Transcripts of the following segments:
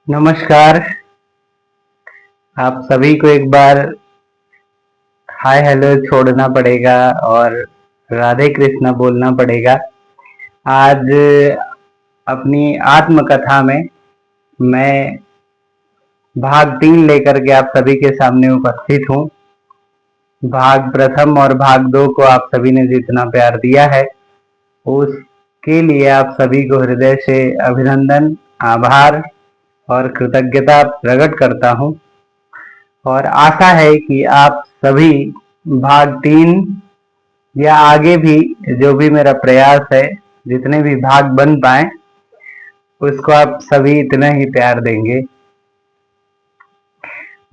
नमस्कार। आप सभी को एक बार हाय हेलो छोड़ना पड़ेगा और राधे कृष्णा बोलना पड़ेगा। आज अपनी आत्मकथा में मैं भाग 3 लेकर के आप सभी के सामने उपस्थित हूँ। भाग प्रथम और भाग 2 को आप सभी ने जितना प्यार दिया है उसके लिए आप सभी को हृदय से अभिनंदन, आभार और कृतज्ञता प्रकट करता हूँ और आशा है कि आप सभी भाग 3 या आगे भी जो भी मेरा प्रयास है, जितने भी भाग बन पाए उसको आप सभी इतना ही प्यार देंगे।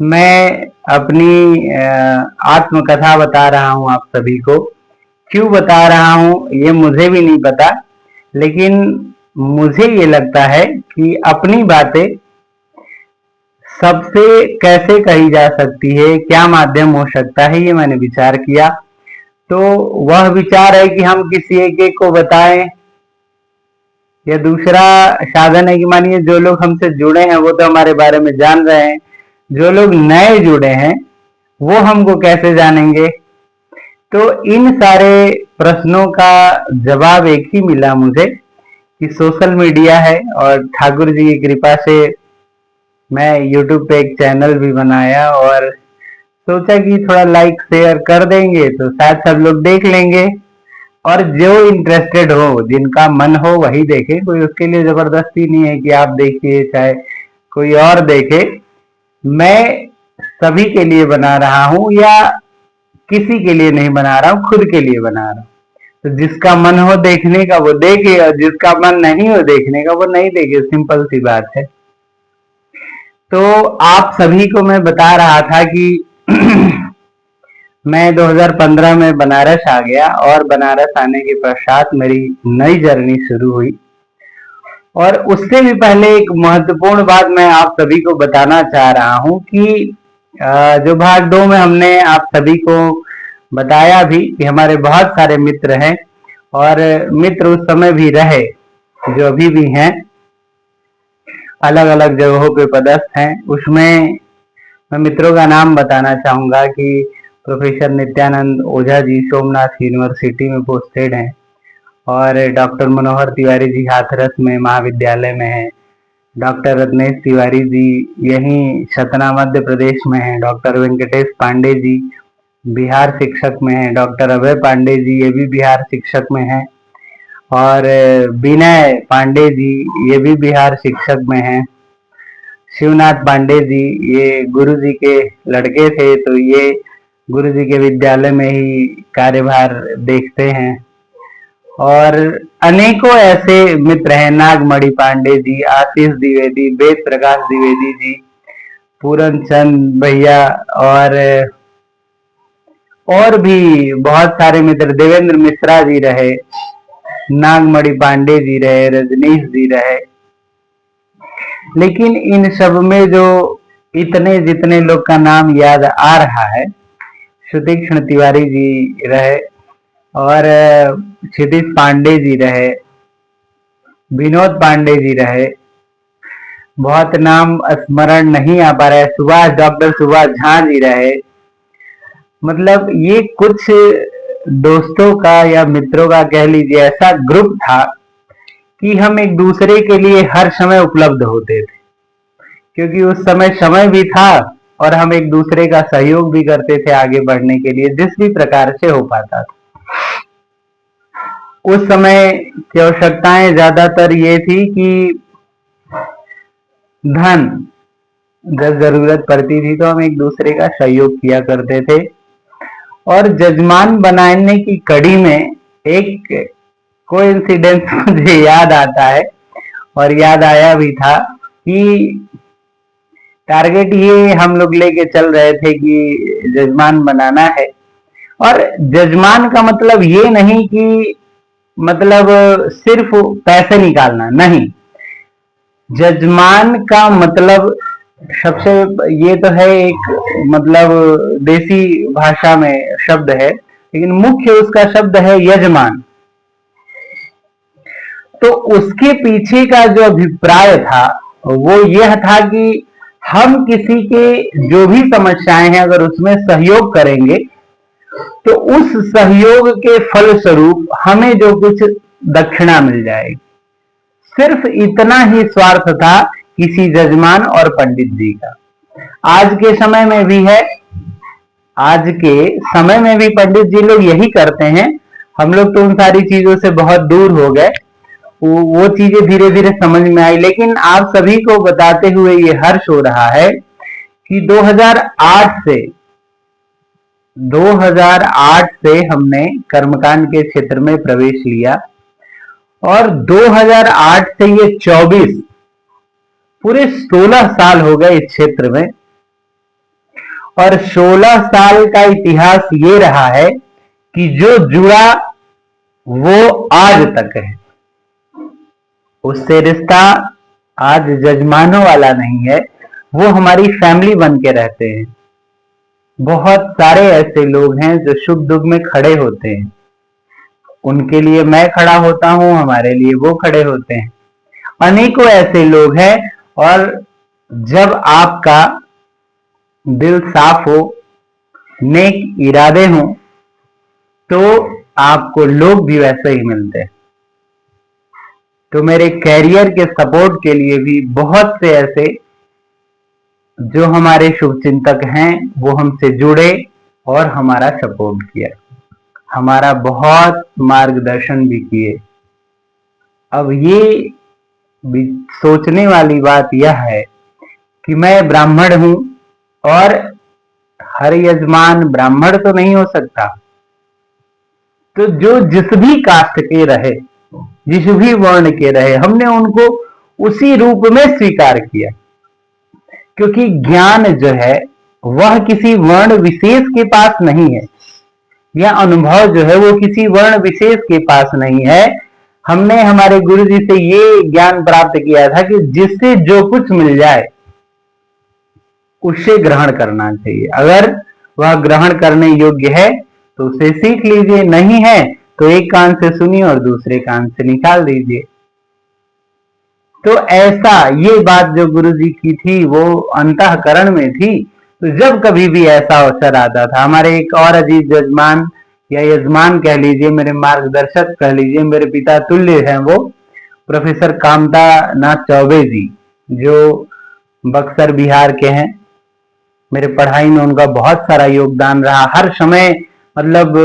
मैं अपनी आत्मकथा बता रहा हूँ आप सभी को। क्यों बता रहा हूँ ये मुझे भी नहीं पता, लेकिन मुझे ये लगता है कि अपनी बातें सबसे कैसे कही जा सकती है, क्या माध्यम हो सकता है, ये मैंने विचार किया। तो वह विचार है कि हम किसी एक को बताएं, या दूसरा साधन है कि मानिए जो लोग हमसे जुड़े हैं वो तो हमारे बारे में जान रहे हैं, जो लोग नए जुड़े हैं वो हमको कैसे जानेंगे। तो इन सारे प्रश्नों का जवाब एक ही मिला मुझे कि सोशल मीडिया है, और ठाकुर जी की कृपा से मैं यूट्यूब पे एक चैनल भी बनाया और सोचा कि थोड़ा लाइक शेयर कर देंगे तो शायद सब लोग देख लेंगे, और जो इंटरेस्टेड हो, जिनका मन हो वही देखे। कोई उसके लिए जबरदस्ती नहीं है कि आप देखिए चाहे कोई और देखे। मैं सभी के लिए बना रहा हूं, या किसी के लिए नहीं बना रहा हूं, खुद के लिए बना रहा हूं। तो जिसका मन हो देखने का वो देखे, और जिसका मन नहीं हो देखने का वो नहीं देखे, सिंपल सी बात है। तो आप सभी को मैं बता रहा था कि मैं 2015 में बनारस आ गया, और बनारस आने के पश्चात मेरी नई जर्नी शुरू हुई। और उससे भी पहले एक महत्वपूर्ण बात मैं आप सभी को बताना चाह रहा हूं कि जो भाग 2 में हमने आप सभी को बताया भी कि हमारे बहुत सारे मित्र हैं, और मित्र उस समय भी रहे जो अभी भी हैं, अलग अलग जगहों पे पदस्थ हैं। उसमें मैं मित्रों का नाम बताना चाहूंगा कि प्रोफेसर नित्यानंद ओझा जी सोमनाथ यूनिवर्सिटी में पोस्टेड हैं, और डॉक्टर मनोहर तिवारी जी हाथरस में महाविद्यालय में हैं। डॉक्टर रत्नेश तिवारी जी यहीं सतना मध्य प्रदेश में हैं। डॉक्टर वेंकटेश पांडे जी बिहार शिक्षक में हैं। डॉक्टर अभय पांडे जी ये भी बिहार शिक्षक में हैं, और विनय पांडे जी ये भी बिहार शिक्षक में हैं। शिवनाथ पांडे जी ये गुरु जी के लड़के थे, तो ये गुरु जी के विद्यालय में ही कार्यभार देखते हैं। और अनेकों ऐसे मित्र हैं, नागमणि पांडे जी, आशीष द्विवेदी, वेद प्रकाश द्विवेदी जी, पूरन चंद भैया, और भी बहुत सारे मित्र, देवेंद्र मिश्रा जी रहे, नागमणि पांडे जी रहे, रजनीश जी रहे। लेकिन इन सब में जो इतने जितने लोग का नाम याद आ रहा है, सुतीक्ष्ण तिवारी जी रहे, और क्षितिज पांडे जी रहे, विनोद पांडे जी रहे, बहुत नाम स्मरण नहीं आ पा रहा है, सुभाष, डॉक्टर सुभाष झा जी रहे। मतलब ये कुछ दोस्तों का या मित्रों का कह लीजिए ऐसा ग्रुप था कि हम एक दूसरे के लिए हर समय उपलब्ध होते थे, क्योंकि उस समय भी था और हम एक दूसरे का सहयोग भी करते थे आगे बढ़ने के लिए, जिस भी प्रकार से हो पाता था। उस समय की आवश्यकताएं ज्यादातर ये थी कि धन, जब जरूरत पड़ती थी तो हम एक दूसरे का सहयोग किया करते थे। और जजमान बनाने की कड़ी में एक कोइंसिडेंस मुझे याद आता है, और याद आया भी था कि टारगेट ये हम लोग लेके चल रहे थे कि जजमान बनाना है। और जजमान का मतलब ये नहीं कि मतलब सिर्फ पैसे निकालना, नहीं। जजमान का मतलब सबसे ये तो है एक मतलब देसी भाषा में शब्द है, लेकिन मुख्य उसका शब्द है यजमान। तो उसके पीछे का जो अभिप्राय था वो यह था कि हम किसी के जो भी समस्याएं हैं अगर उसमें सहयोग करेंगे तो उस सहयोग के फलस्वरूप हमें जो कुछ दक्षिणा मिल जाएगी। सिर्फ इतना ही स्वार्थ था किसी जजमान और पंडित जी का। आज के समय में भी है, आज के समय में भी पंडित जी लोग यही करते हैं। हम लोग तो उन सारी चीजों से बहुत दूर हो गए, वो चीजें धीरे धीरे समझ में आई। लेकिन आप सभी को बताते हुए ये हर्ष हो रहा है कि 2008 से हमने कर्मकांड के क्षेत्र में प्रवेश लिया और 2008 से ये 24 पूरे 16 साल हो गए इस क्षेत्र में। और 16 साल का इतिहास ये रहा है कि जो जुड़ा वो आज तक है, उससे रिश्ता आज जजमानों वाला नहीं है, वो हमारी फैमिली बन के रहते हैं। बहुत सारे ऐसे लोग हैं जो सुख दुख में खड़े होते हैं, उनके लिए मैं खड़ा होता हूं, हमारे लिए वो खड़े होते हैं। अनेकों ऐसे लोग हैं और जब आपका दिल साफ हो, नेक इरादे हो, तो आपको लोग भी वैसे ही मिलते हैं। तो मेरे कैरियर के सपोर्ट के लिए भी बहुत से ऐसे जो हमारे शुभचिंतक हैं वो हमसे जुड़े और हमारा सपोर्ट किया, हमारा बहुत मार्गदर्शन भी किए। अब ये भी सोचने वाली बात यह है कि मैं ब्राह्मण हूं और हर यजमान ब्राह्मण तो नहीं हो सकता, तो जो जिस भी कास्ट के रहे, जिस भी वर्ण के रहे, हमने उनको उसी रूप में स्वीकार किया। क्योंकि ज्ञान जो है वह किसी वर्ण विशेष के पास नहीं है, यह अनुभव जो है वो किसी वर्ण विशेष के पास नहीं है। हमने हमारे गुरु जी से ये ज्ञान प्राप्त किया था कि जिससे जो कुछ मिल जाए उसे ग्रहण करना चाहिए। अगर वह ग्रहण करने योग्य है तो उसे सीख लीजिए, नहीं है तो एक कान से सुनिए और दूसरे कान से निकाल दीजिए। तो ऐसा ये बात जो गुरु जी की थी वो अंतःकरण में थी। तो जब कभी भी ऐसा अवसर आता था, हमारे एक और अजीज यजमान या यजमान कह लीजिए, मेरे मार्गदर्शक कह लीजिए, मेरे पिता तुल्य हैं, वो प्रोफेसर कामता नाथ चौबे जी, जो बक्सर बिहार के हैं। मेरे पढ़ाई में उनका बहुत सारा योगदान रहा, हर समय मतलब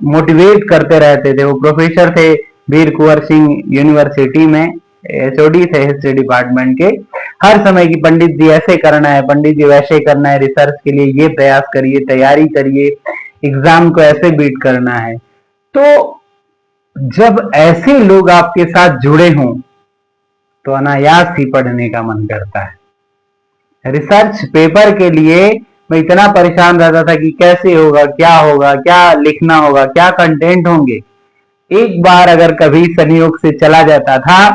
मोटिवेट करते रहते थे। वो प्रोफेसर थे वीर कुंवर सिंह यूनिवर्सिटी में, एचओडी थे हिस्ट्री डिपार्टमेंट के। हर समय की पंडित जी ऐसे करना है, पंडित जी वैसे करना है, रिसर्च के लिए ये प्रयास करिए, तैयारी करिए, एग्जाम को ऐसे बीट करना है। तो जब ऐसे लोग आपके साथ जुड़े हों तो अनायास ही पढ़ने का मन करता है। रिसर्च पेपर के लिए मैं इतना परेशान रहता था कि कैसे होगा, क्या लिखना होगा, क्या कंटेंट होंगे। एक बार अगर कभी संयोग से चला जाता था,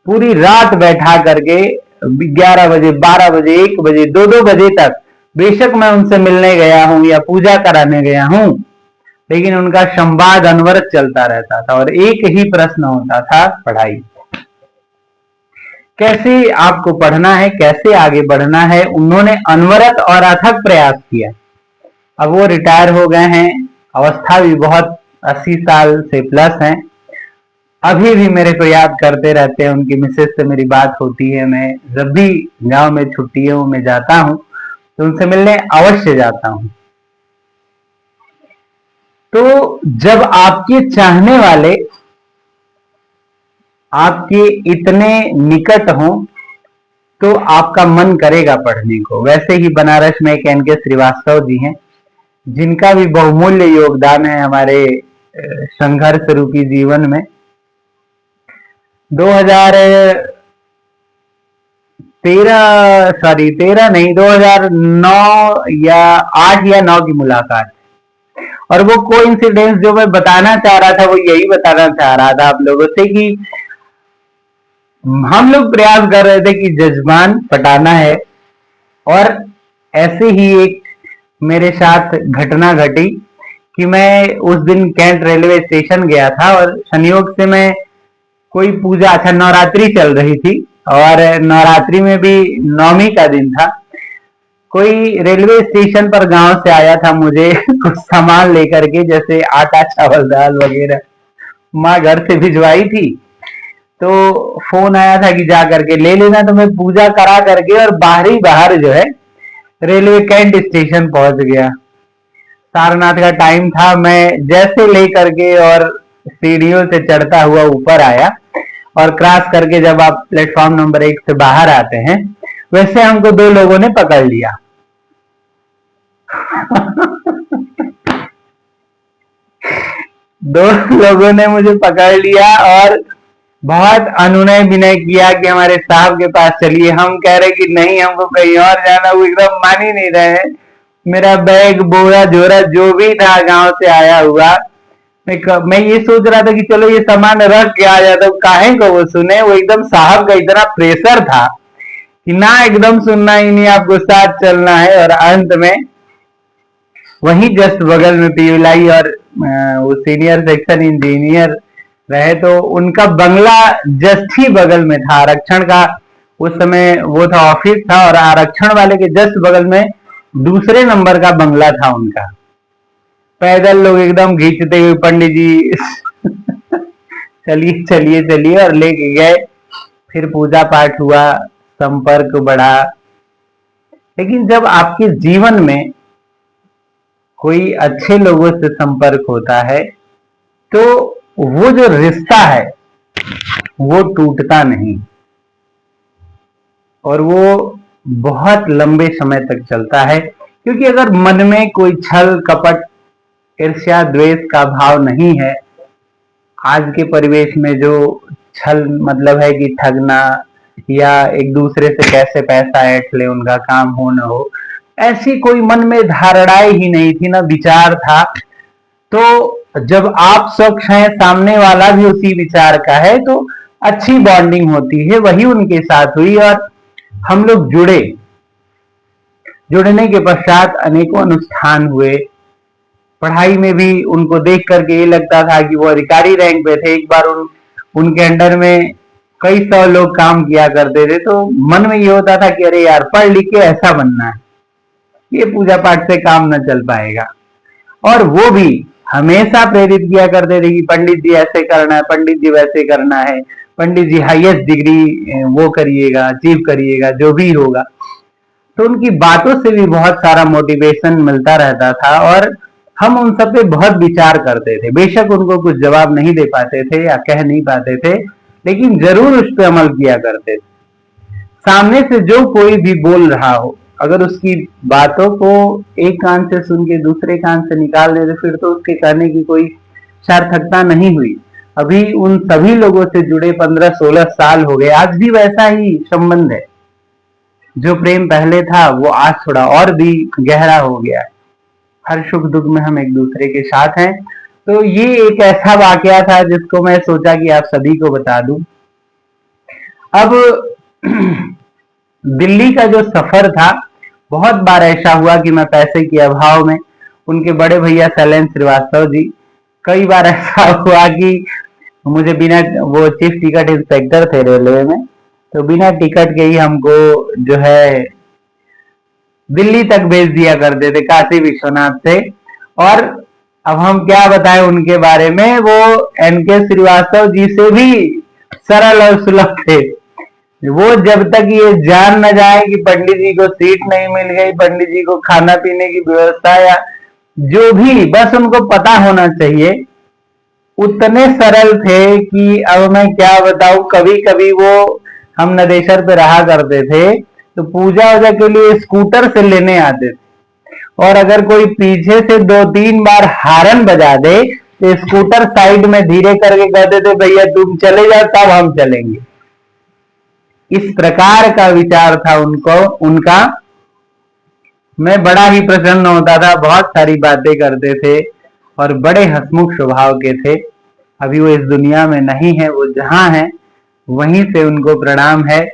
पूरी रात बैठा करके 11 बजे, 12 बजे, 1 बजे, 2-2 बजे तक, बेशक मैं उनसे मिलने गया हूं या पूजा कराने गया हूं, लेकिन उनका संवाद अनवरत चलता रहता था और एक ही प्रश्न होता था, पढ़ाई। कैसे आपको पढ़ना है, कैसे आगे बढ़ना है, उन्होंने अनवरत और अथक प्रयास किया। अब वो रिटायर हो गए हैं, अवस्था भी बहुत 80 साल से प्लस है। अभी भी मेरे को याद करते रहते हैं, उनकी मिसेज से मेरी बात होती है। मैं जब भी गांव में छुट्टियों में जाता हूं तो उनसे मिलने अवश्य जाता हूं। तो जब आपके चाहने वाले आपके इतने निकट हों तो आपका मन करेगा पढ़ने को। वैसे ही बनारस में एक एन.के. श्रीवास्तव जी हैं, जिनका भी बहुमूल्य योगदान है हमारे संघर्ष रूपी जीवन में। 2009 या 8 या 9 की मुलाकात, और वो कोइंसिडेंस जो मैं बताना चाह रहा था वो यही बताना चाह रहा था आप लोगों से कि हम लोग प्रयास कर रहे थे कि जजमान पटाना है, और ऐसे ही एक मेरे साथ घटना घटी कि मैं उस दिन कैंट रेलवे स्टेशन गया था और संयोग से मैं कोई पूजा, अच्छा नवरात्रि चल रही थी, और नवरात्रि में भी नवमी का दिन था। कोई रेलवे स्टेशन पर गांव से आया था मुझे कुछ सामान लेकर के, जैसे आटा चावल दाल वगैरह, माँ घर से भिजवाई थी। तो फोन आया था कि जा करके ले लेना, तो मैं पूजा करा करके और बाहर जो है रेलवे कैंट स्टेशन पहुंच गया। सारनाथ का टाइम था। मैं जैसे ले करके और सीढ़ियों से चढ़ता हुआ ऊपर आया, और क्रॉस करके जब आप प्लेटफॉर्म नंबर 1 से बाहर आते हैं, वैसे हमको दो लोगों ने पकड़ लिया। दो लोगों ने मुझे पकड़ लिया और बहुत अनुनय विनय किया कि हमारे साहब के पास चलिए। हम कह रहे कि नहीं, हमको कहीं और जाना। वो एकदम मान ही नहीं रहे हैं। मेरा बैग बोरा जोरा जो भी था गांव से आया हुआ, मैं ये सोच रहा था कि चलो ये सामान रख के आ जाता हूँ, काहे को वो सुने। वो एकदम साहब का इतना प्रेशर था कि ना, एकदम सुनना ही नहीं, आपको साथ चलना है। और अंत में वही जस्ट बगल में पीयूलाई और वो सीनियर सेक्शन इंजीनियर रहे, तो उनका बंगला जस्ट ही बगल में था। आरक्षण का उस समय वो था, ऑफिस था, और आरक्षण वाले के जस्ट बगल में दूसरे नंबर का बंगला था उनका। पैदल लोग एकदम खींचते हुए, पंडित जी चलिए चलिए चलिए, और लेके गए। फिर पूजा पाठ हुआ, संपर्क बढ़ा। लेकिन जब आपके जीवन में कोई अच्छे लोगों से संपर्क होता है, तो वो जो रिश्ता है वो टूटता नहीं, और वो बहुत लंबे समय तक चलता है। क्योंकि अगर मन में कोई छल कपट ईर्ष्या द्वेष का भाव नहीं है, आज के परिवेश में जो छल मतलब है कि ठगना या एक दूसरे से कैसे पैसा ऐंठ ले, उनका काम हो न हो, ऐसी कोई मन में धारणाएं ही नहीं थी, ना विचार था। तो जब आप स्वच्छ हैं, सामने वाला भी उसी विचार का है, तो अच्छी बॉन्डिंग होती है। वही उनके साथ हुई और हम लोग जुड़े। जुड़ने के पश्चात अनेकों अनुष्ठान हुए। पढ़ाई में भी उनको देख करके ये लगता था कि वो अधिकारी रैंक पे थे। एक बार उनके अंडर में कई सौ लोग काम किया करते थे, तो मन में ये होता था कि अरे यार, पढ़ लिख के ऐसा बनना है, ये पूजा पाठ से काम न चल पाएगा। और वो भी हमेशा प्रेरित किया करते थे कि पंडित जी ऐसे करना है, पंडित जी वैसे करना है, पंडित जी हाईएस्ट डिग्री वो करिएगा, अचीव करिएगा, जो भी होगा। तो उनकी बातों से भी बहुत सारा मोटिवेशन मिलता रहता था, और हम उन सब पे बहुत विचार करते थे। बेशक उनको कुछ जवाब नहीं दे पाते थे या कह नहीं पाते थे, लेकिन जरूर उस पर अमल किया करते थे। सामने से जो कोई भी बोल रहा हो, अगर उसकी बातों को एक कान से सुन के दूसरे कान से निकाल दे, तो फिर तो उसके कहने की कोई सार्थकता नहीं हुई। अभी उन सभी लोगों से जुड़े 15-16 साल हो गए, आज भी वैसा ही संबंध है। जो प्रेम पहले था वो आज थोड़ा और भी गहरा हो गया है। हर सुख दुख में हम एक दूसरे के साथ हैं। तो ये एक ऐसा वाकया था जिसको मैं सोचा कि आप सभी को बता दूं। अब दिल्ली का जो सफर था, बहुत बार ऐसा हुआ कि मैं पैसे के अभाव में, उनके बड़े भैया शैलेंद्र श्रीवास्तव जी, कई बार ऐसा हुआ कि मुझे बिना, वो चीफ टिकट इंस्पेक्टर थे रेलवे में, तो बिना टिकट के ही हमको जो है दिल्ली तक भेज दिया करते थे, काशी विश्वनाथ से। और अब हम क्या बताएं उनके बारे में, वो एनके श्रीवास्तव जी से भी सरल और सुलभ थे। वो जब तक ये जान न जाए कि पंडित जी को सीट नहीं मिल गई, पंडित जी को खाना पीने की व्यवस्था या जो भी, बस उनको पता होना चाहिए, उतने सरल थे कि अब मैं क्या बताऊं। कभी कभी वो, हम नदेशर पे रहा करते थे, तो पूजा वूजा के लिए स्कूटर से लेने आते थे, और अगर कोई पीछे से 2-3 बार हारन बजा दे, तो स्कूटर साइड में धीरे करके कहते थे भैया तुम चले जाओ, तब हम चलेंगे। इस प्रकार का विचार था उनको, उनका। मैं बड़ा ही प्रसन्न होता था, बहुत सारी बातें करते थे, और बड़े हंसमुख स्वभाव के थे। अभी वो इस दुनिया में नहीं है, वो जहां है वहीं से उनको प्रणाम है।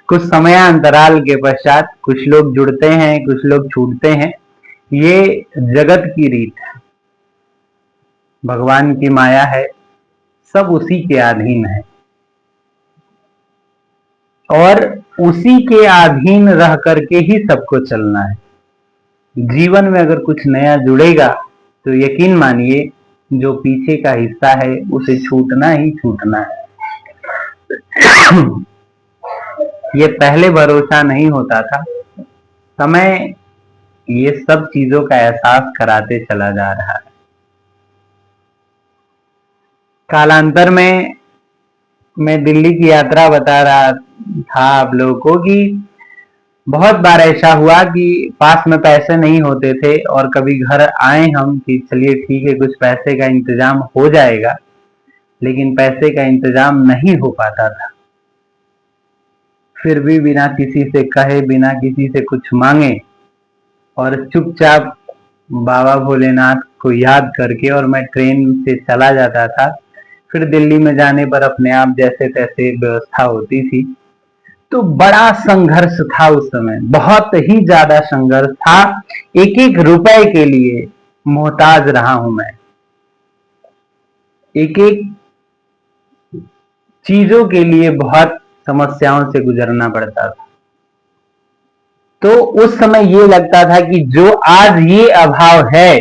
कुछ समयांतराल के पश्चात कुछ लोग जुड़ते हैं, कुछ लोग छूटते हैं। ये जगत की रीत है, भगवान की माया है, सब उसी के अधीन है। और उसी के अधीन रह करके ही सबको चलना है। जीवन में अगर कुछ नया जुड़ेगा तो यकीन मानिए जो पीछे का हिस्सा है उसे छूटना ही छूटना है। ये पहले भरोसा नहीं होता था, समय ये सब चीजों का एहसास कराते चला जा रहा है। कालांतर में मैं दिल्ली की यात्रा बता रहा था आप लोगों को कि बहुत बार ऐसा हुआ कि पास में पैसे नहीं होते थे और कभी घर आए हम कि चलिए ठीक है कुछ पैसे का इंतजाम हो जाएगा, लेकिन पैसे का इंतजाम नहीं हो पाता था। फिर भी बिना किसी से कहे, बिना किसी से कुछ मांगे और चुपचाप बाबा भोलेनाथ को याद करके और मैं ट्रेन से चला जाता था। फिर दिल्ली में जाने पर अपने आप जैसे तैसे व्यवस्था होती थी। तो बड़ा संघर्ष था उस समय, बहुत ही ज्यादा संघर्ष था। एक एक रुपए के लिए मोहताज रहा हूं मैं, एक एक चीजों के लिए बहुत समस्याओं से गुजरना पड़ता था। तो उस समय ये लगता था कि जो आज ये अभाव है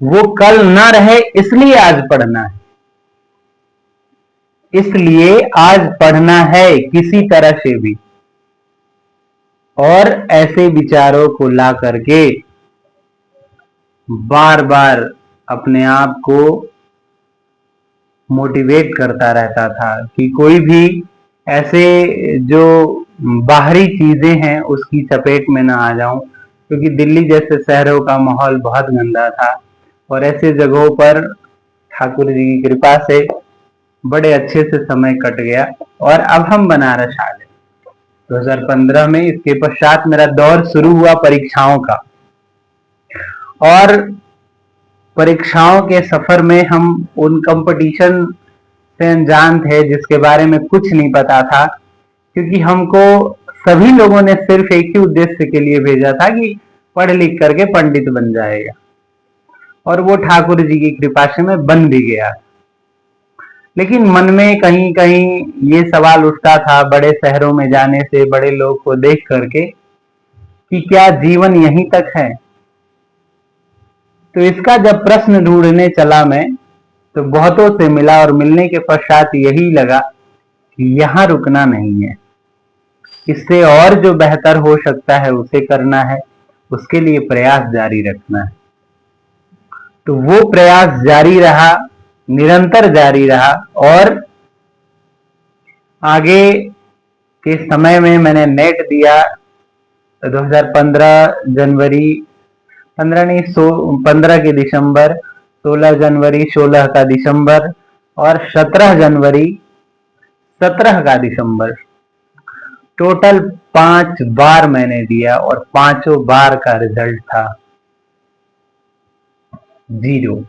वो कल ना रहे, इसलिए आज पढ़ना है, इसलिए आज पढ़ना है किसी तरह से भी। और ऐसे विचारों को ला करके बार बार अपने आप को मोटिवेट करता रहता था कि कोई भी ऐसे जो बाहरी चीजें हैं उसकी चपेट में ना आ जाऊं, क्योंकि दिल्ली जैसे शहरों का माहौल बहुत गंदा था और ऐसे जगहों पर ठाकुर जी की कृपा से बड़े अच्छे से समय कट गया। और अब हम बनारस आ गए 2015 में। इसके पश्चात मेरा दौर शुरू हुआ परीक्षाओं का, और परीक्षाओं के सफर में हम उन कंपटीशन से अनजान थे जिसके बारे में कुछ नहीं पता था, क्योंकि हमको सभी लोगों ने सिर्फ एक ही उद्देश्य के लिए भेजा था कि पढ़ लिख करके पंडित बन जाएगा, और वो ठाकुर जी की कृपा से मैं बन भी गया। लेकिन मन में कहीं कहीं ये सवाल उठता था बड़े शहरों में जाने से, बड़े लोग को देख करके, कि क्या जीवन यहीं तक है। तो इसका जब प्रश्न ढूंढने चला मैं तो बहुतों से मिला, और मिलने के पश्चात यही लगा कि यहाँ रुकना नहीं है, इससे और जो बेहतर हो सकता है उसे करना है, उसके लिए प्रयास जारी रखना है। तो वो प्रयास जारी रहा, निरंतर जारी रहा, और आगे के समय में मैंने नेट दिया 2015 जनवरी, 15 नहीं 15 के दिसंबर, 16 जनवरी, 16 का दिसंबर और 17 जनवरी, 17 का दिसंबर। टोटल 5 बार मैंने दिया और पांचों बार का रिजल्ट था 0।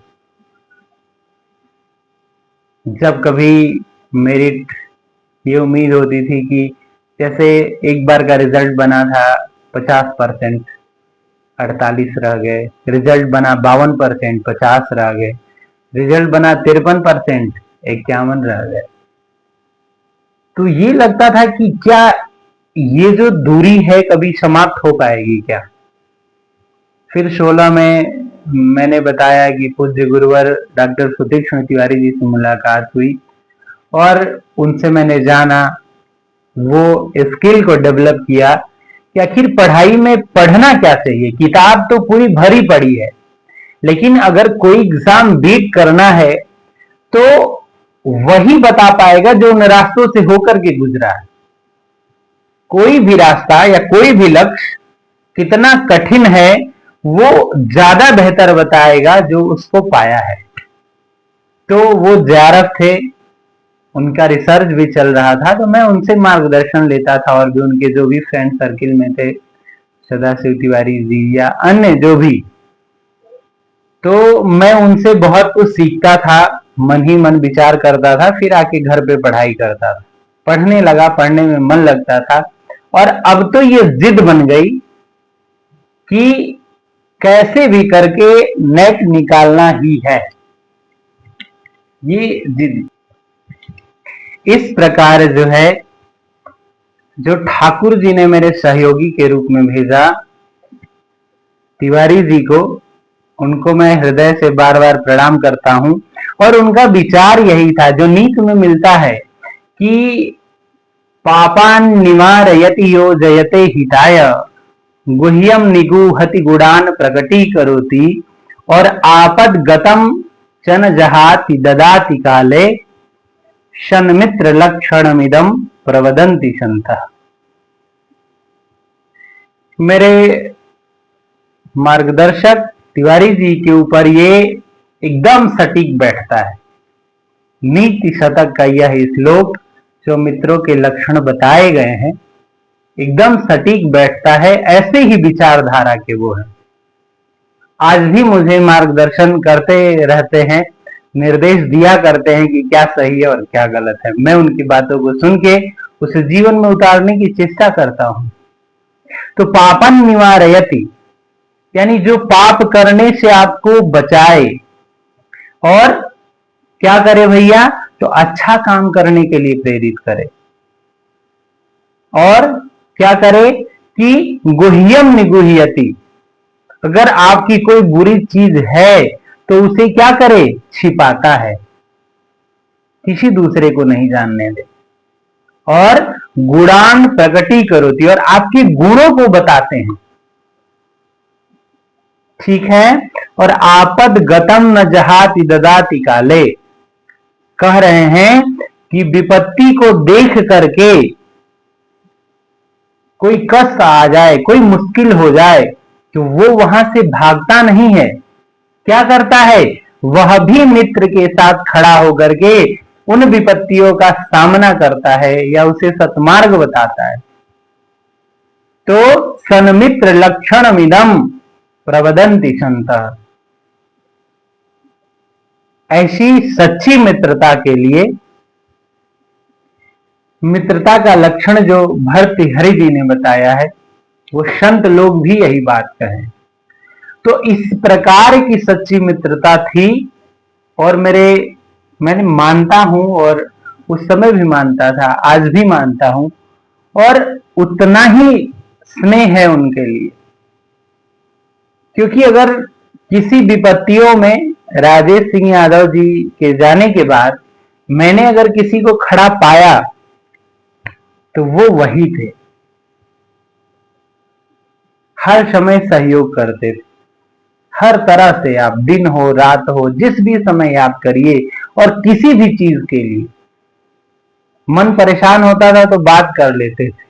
जब कभी मेरिट ये उम्मीद होती थी कि जैसे एक बार का रिजल्ट बना था 50%, 48 रह गए। रिजल्ट बना 52%, 50 रह गए। रिजल्ट बना 53%, 51 रह गए। तो ये लगता था कि क्या ये जो दूरी है कभी समाप्त हो पाएगी क्या। फिर 16 में मैंने बताया कि पूज्य गुरुवर डॉक्टर सुतीक्ष्ण तिवारी जी से मुलाकात हुई और उनसे मैंने जाना, वो स्किल को डेवलप किया कि आखिर पढ़ाई में पढ़ना क्या चाहिए। किताब तो पूरी भरी पड़ी है, लेकिन अगर कोई एग्जाम बीट करना है तो वही बता पाएगा जो उन रास्तों से होकर के गुजरा है। कोई भी रास्ता या कोई भी लक्ष्य कितना कठिन है वो ज्यादा बेहतर बताएगा जो उसको पाया है। तो वो JRF थे, उनका रिसर्च भी चल रहा था, तो मैं उनसे मार्गदर्शन लेता था, और भी उनके जो भी फ्रेंड सर्किल में थे, सदाशिव तिवारी जी या अन्य जो भी, तो मैं उनसे बहुत कुछ सीखता था, मन ही मन विचार करता था, फिर आके घर पे पढ़ाई करता था। पढ़ने लगा, पढ़ने में मन लगता था, और अब तो ये जिद बन गई कि कैसे भी करके नेट निकालना ही है। ये जिद इस प्रकार जो है जो ठाकुर जी ने मेरे सहयोगी के रूप में भेजा, तिवारी जी को, उनको मैं हृदय से बार बार प्रणाम करता हूं। और उनका विचार यही था जो नीति में मिलता है कि पापान निवारयति यो जयते हिताय, गुह्यम निगूहति गुणान प्रकटी करोति, और आपद गतम चन जहाति ददाति काले, शन्मित्र लक्षणमिदम प्रवदन्ति संतः। मेरे मार्गदर्शक तिवारी जी के ऊपर ये एकदम सटीक बैठता है। नीति शतक का यह श्लोक जो मित्रों के लक्षण बताए गए हैं एकदम सटीक बैठता है। ऐसे ही विचारधारा के वो हैं, आज भी मुझे मार्गदर्शन करते रहते हैं, निर्देश दिया करते हैं कि क्या सही है और क्या गलत है। मैं उनकी बातों को सुन के उसे जीवन में उतारने की चेष्टा करता हूं। तो पापन निवारयति यानी जो पाप करने से आपको बचाए, और क्या करे भैया, तो अच्छा काम करने के लिए प्रेरित करे। और क्या करे कि गुह्यम निगुह्यति, अगर आपकी कोई बुरी चीज है तो उसे क्या करे, छिपाता है, किसी दूसरे को नहीं जानने दे। और गुणान प्रकटी करोति, और आपके गुणों को बताते हैं, ठीक है। और आपद गतम न जहाति ददाति काले, कह रहे हैं कि विपत्ति को देख करके कोई कष्ट आ जाए, कोई मुश्किल हो जाए, तो वो वहां से भागता नहीं है। क्या करता है, वह भी मित्र के साथ खड़ा होकर के उन विपत्तियों का सामना करता है या उसे सत्मार्ग बताता है। तो सन्मित्र लक्षणमिदं प्रवदन्ति संतः, ऐसी सच्ची मित्रता के लिए, मित्रता का लक्षण जो भर्तृहरि जी ने बताया है, वो संत लोग भी यही बात कहें। तो इस प्रकार की सच्ची मित्रता थी, और मैंने मानता हूं, और उस समय भी मानता था, आज भी मानता हूं, और उतना ही स्नेह है उनके लिए। क्योंकि अगर किसी विपत्तियों में राजेश सिंह यादव जी के जाने के बाद मैंने अगर किसी को खड़ा पाया तो वो वही थे। हर समय सहयोग करते थे, हर तरह से, आप दिन हो रात हो जिस भी समय याद करिए, और किसी भी चीज के लिए मन परेशान होता था तो बात कर लेते थे,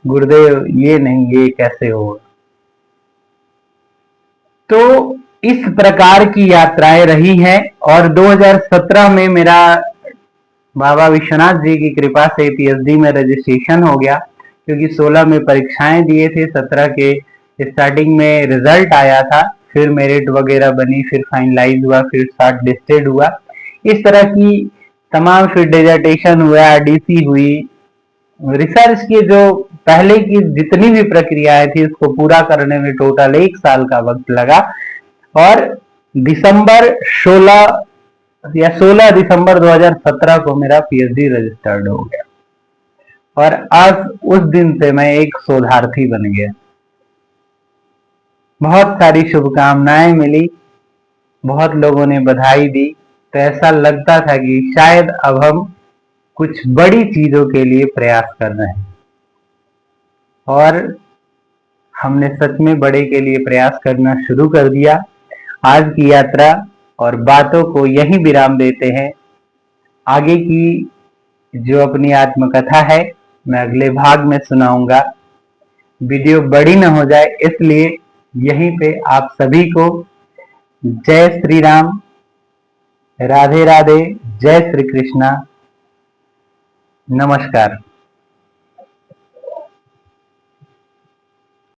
गुरुदेव ये नहीं, ये कैसे होगा। तो इस प्रकार की यात्राएं रही हैं। और 2017 में मेरा बाबा विश्वनाथ जी की कृपा से पीएचडी में रजिस्ट्रेशन हो गया, क्योंकि 16 में परीक्षाएं दिए थे, 17 के स्टार्टिंग में रिजल्ट आया था, फिर मेरिट वगैरह बनी, फिर फाइनलाइज हुआ, फिर शॉर्ट लिस्टेड हुआ, इस तरह की तमाम, फिर डेजर्टेशन हुआ, डीसी हुई, रिसर्च की जो पहले की जितनी भी प्रक्रियाएं थी उसको पूरा करने में टोटल 1 साल का वक्त लगा। और दिसंबर 16 दिसंबर 2017 को मेरा पीएचडी रजिस्टर्ड हो गया, और आज उस दिन से मैं एक शोधार्थी बन गया। बहुत सारी शुभकामनाएं मिली, बहुत लोगों ने बधाई दी, तो ऐसा लगता था कि शायद अब हम कुछ बड़ी चीजों के लिए प्रयास कर रहे हैं। और हमने सच में बड़े के लिए प्रयास करना शुरू कर दिया। आज की यात्रा और बातों को यहीं विराम देते हैं। आगे की जो अपनी आत्मकथा है मैं अगले भाग में सुनाऊंगा। वीडियो बड़ी न हो जाए इसलिए यहीं पे आप सभी को जय श्री राम, राधे राधे, जय श्री कृष्णा, नमस्कार।